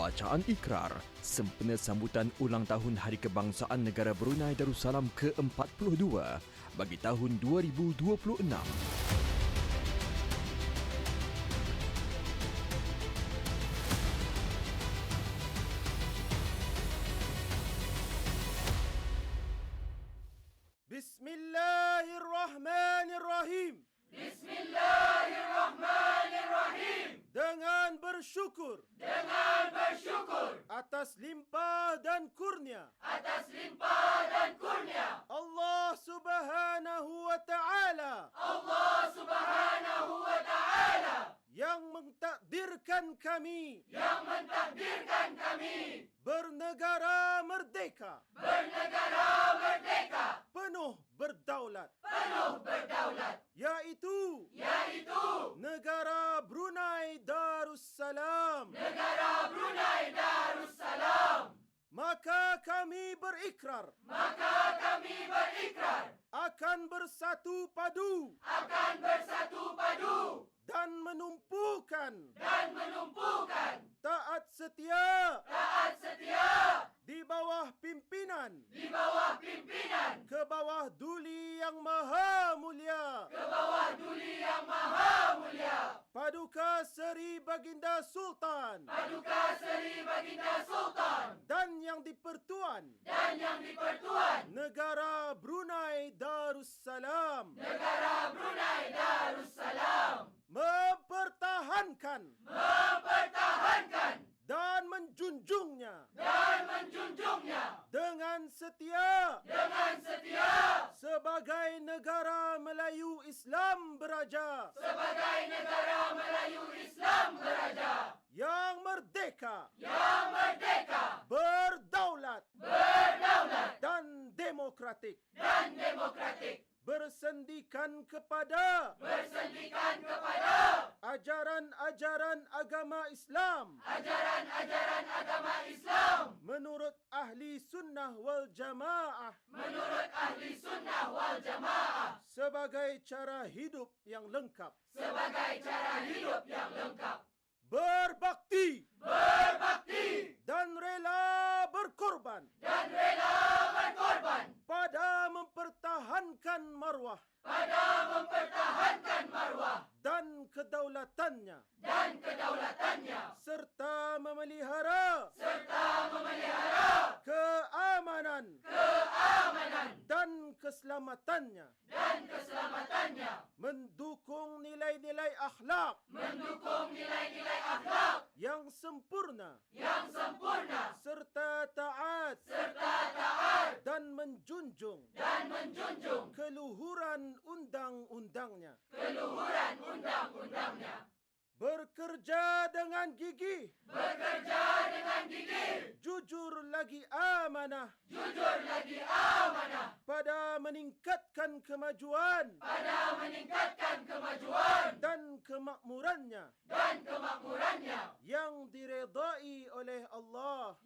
Bacaan ikrar sempena sambutan ulang tahun Hari Kebangsaan Negara Brunei Darussalam ke-42 bagi tahun 2026. Bismillahirrahmanirrahim. Bismillahirrahmanirrahim. Dengan bersyukur atas limpah dan kurnia Allah Subhanahu wa Ta'ala yang mentakdirkan kami bernegara merdeka penuh berdaulat yaitu negara Brunei Darussalam. Maka kami berikrar akan bersatu padu dan menumpukan taat setia di bawah pimpinan ke bawah duli yang maha mulia Paduka Seri Baginda Sultan dan yang dipertuan negara Brunei Darussalam mempertahankan dan menjunjungnya dengan setia sebagai negara Melayu Islam beraja yang merdeka berdaulat dan demokratik bersendikan kepada ajaran-ajaran agama Islam menurut ahli sunnah wal jamaah sebagai cara hidup yang lengkap berbakti dan rela berkorban pada mempertahankan marwah dan kedaulatannya serta memelihara keamanan dan keselamatannya mendukung nilai-nilai akhlak yang sempurna serta taat dan menjunjung keluhuran undang-undangnya bekerja dengan gigih jujur lagi amanah pada meningkatkan kemajuan dan kemakmurannya yang diredai oleh Allah